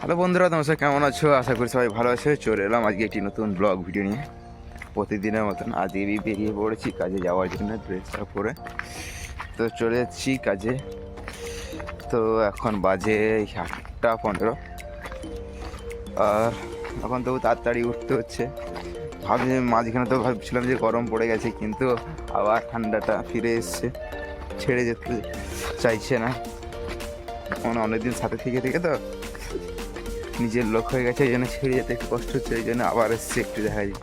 Hello বন্ধুরা, নমস্কার। কেমন আছো? আশা করি সবাই ভালো আছে। চলে এলাম আজকে একটি নতুন ব্লগ ভিডিও নিয়ে। প্রতিদিনের মতন আজকে বেরিয়ে পড়েছি কাজে যাওয়ার জন্য, ড্রেসটা পরে তো চলে যাচ্ছি কাজে। তো এখন বাজে 8:15 আর এখন তবু তাড়াতাড়ি উঠতে হচ্ছে। মাঝখানে তো ভাবছিলাম যে গরম পড়ে গেছে, কিন্তু আবার ঠান্ডাটা ফিরে এসছে, ছেড়ে যেতে চাইছে না। অনেকদিন সাথে থেকে তো নিজের লোক হয়ে গেছে, এই জন্য ছেড়ে যেতে একটু কষ্ট হচ্ছে, এই জন্য আবার এসছে একটু দেখা যায়।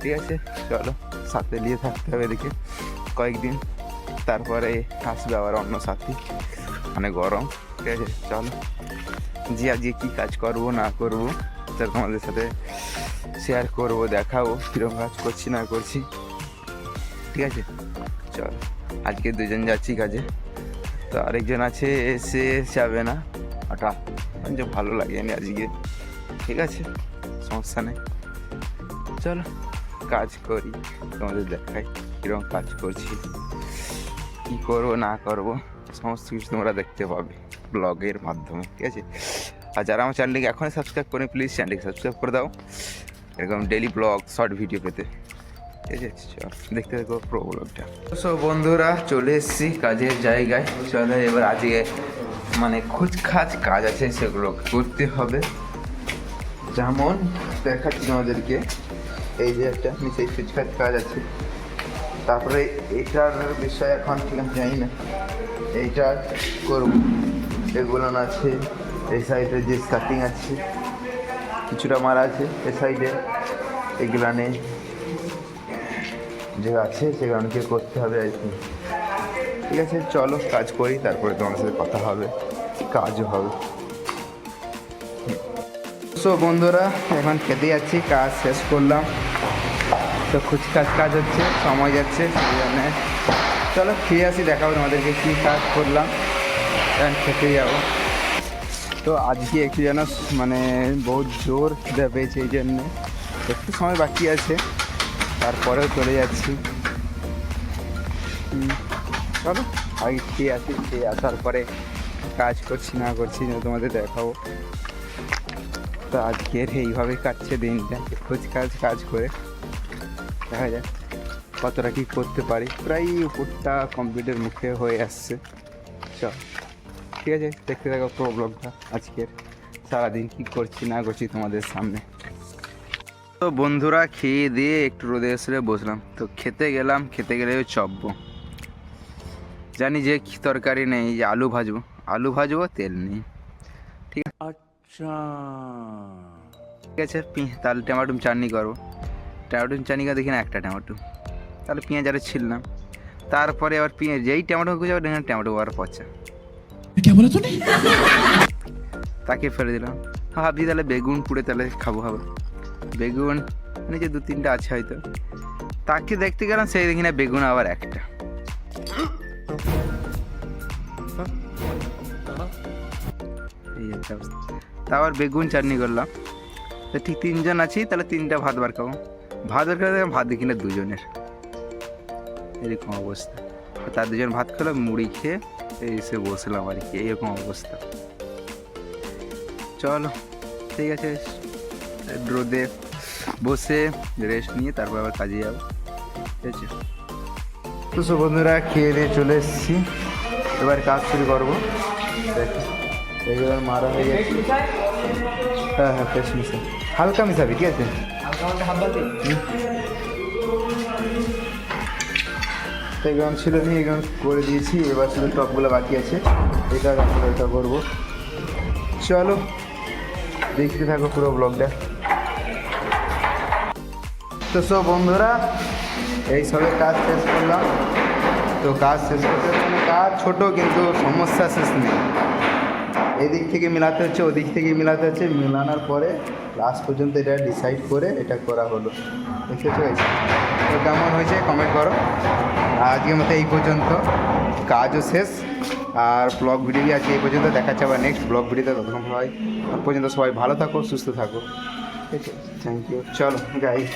ঠিক আছে, চলো সাথে নিয়ে থাকতে হবে এদিকে কয়েকদিন, তারপরে আসবে আবার অন্য সাথী, মানে গরম। ঠিক আছে, চলো যে আজকে কী কাজ করবো না করবো তার তোমাদের সাথে শেয়ার করবো, দেখাবো কীরকম কাজ করছি না করছি। ঠিক আছে, চলো আজকে দুজন যাচ্ছি কাজে, তো আরেকজন আছে এসে যাবে না, হঠাৎ যে ভালো লাগেনি আজকে। ঠিক আছে, সমস্যা নেই, চলো কাজ করি, তোমাদের দেখাই কীরকম কাজ করছি, কী করবো না করবো সমস্ত কিছু তোমরা দেখতে পাবে ব্লগের মাধ্যমে। ঠিক আছে, আর যারা আমার চ্যানেলটিকে এখনই সাবস্ক্রাইব করে প্লিজ চ্যানেলটিকে সাবস্ক্রাইব করে দাও এরকম ডেলি ব্লগ শর্ট ভিডিও পেতে। ঠিক আছে, চল দেখতে দেখো পুরো ব্লগটা। সো বন্ধুরা, চলে এসেছি কাজের জায়গায়। চলো এবার আজকে মানে খুচখাচ কাজ আছে, সেগুলো করতে হবে। যেমন দেখাচ্ছি তোমাদেরকে, এই যে একটা নিচে খুচখাচ কাজ আছে, তারপরে এইটার বিষয়ে এখন ঠিক আছে জানি না, এইটা করব, এগুলো আছে। এই সাইডে যে কাটিং আছে কিছুটা মারা আছে, এই সাইডে এগুলো নেই যে আছে সেগুলোকে করতে হবে আর কি। ঠিক আছে, চলো কাজ করি, তারপরে তোমার সাথে কথা হবে, কাজও হবে। সো বন্ধুরা, এখন খেতে যাচ্ছি, কাজ শেষ করলাম, তো খুচখাচ কাজ হচ্ছে, সময় যাচ্ছে, সেই জন্য চলো খেয়ে আসি, দেখাবো তোমাদেরকে কী কাজ করলাম। এখন খেতে যাবো। তো আজকে একটু যেন মানে বহুত জোর খিদে পেয়েছে, এই জন্যে একটু সময় বাকি আছে, তারপরেও চলে যাচ্ছি। চলো আগে খেয়ে আসি, খেয়ে আসার পরে কাজ করছি না করছি তোমাদের দেখাবো। তো আজকের এইভাবে কাটছে দিনটা, খুচখাচ কাজ করে, দেখা যাক কতটা কী করতে পারি। প্রায় উপরটা কমপ্লিটের মুখে হয়ে আসছে। চল ঠিক আছে, দেখতে থাকো পুরো ব্লগটা, আজকের সারাদিন কী করছি না করছি তোমাদের সামনে। তো বন্ধুরা, খেয়ে দিয়ে একটু রোদে এসে বসলাম, তো খেতে গেলাম, খেতে গেলে চপবো, জানি যে তরকারি নেই, যে আলু ভাজবো, তেল নেই। ঠিক আছে, আচ্ছা ঠিক আছে, তাহলে টমেটো চাটনি করবো। টমেটো চাটনি করে দেখি না একটা টমেটো, তাহলে পেঁয়াজ আরও ছিললাম, তারপরে আবার পেঁয়াজ যেই টমেটো খুঁজে দেখলাম টমেটো আবার পচা, তাকে ফেলে দিলাম। ভাবছি তাহলে বেগুন পুড়ে তাহলে খাবো, বেগুন নিচে 2-3টা আছে হয়তো, তাকে দেখতে গেলাম, সেই দেখি না বেগুন আবার একটা। এই একটা অবস্থা, তারপর বেগুন চাটনি করলাম। তো ঠিক 3জন আছি, তাহলে 3টা ভাত বার খাবো, ভাত দেখি না 2জনের, এরকম অবস্থা। তার 2জন ভাত খেলো, মুড়ি খেয়ে এসে বসলাম আর কি, এরকম অবস্থা। চলো ঠিক আছে, রোদে বসে রেস্ট নিয়ে তারপর আবার কাজে যাবো। ঠিক আছে, তো সব বন্ধুরা খেয়ে দিয়ে চলে এসেছি, এবার কাজ শুরু করবো। এবার মারা হয়ে গেছে, হ্যাঁ পেস্ট মিশা, হালকা মিশাবি। ঠিক আছে, এগুলো ছিল নিয়ে এগুলো করে দিয়েছি, এবার শুধু টপগুলো বাকি আছে, এটা এটা করবো। চলো দেখতে থাকো পুরো ব্লগটা। তো সব বন্ধুরা, এই সবে কাজ শেষ করলাম। তো কাজ শেষ করতে মানে কাজ ছোটো, কিন্তু সমস্যা শেষ নেই, এদিক থেকে মেলাতে হচ্ছে, ওদিক থেকে মেলাতে হচ্ছে, মেলানোর পরে লাস্ট পর্যন্ত এটা ডিসাইড করে এটা করা হলো। দেখতে পেয়েছি, তো কেমন হয়েছে কমেন্ট করো। আজকের মতো এই পর্যন্ত, কাজও শেষ, আর ব্লগ ভিডিও আজকে এই পর্যন্ত, দেখাচ্ছে আবার নেক্সট ব্লগ ভিডিওতে। ততক্ষণ পর্যন্ত সবাই ভালো থাকো, সুস্থ থাকো। ঠিক আছে, থ্যাংক ইউ। চলো গাইস।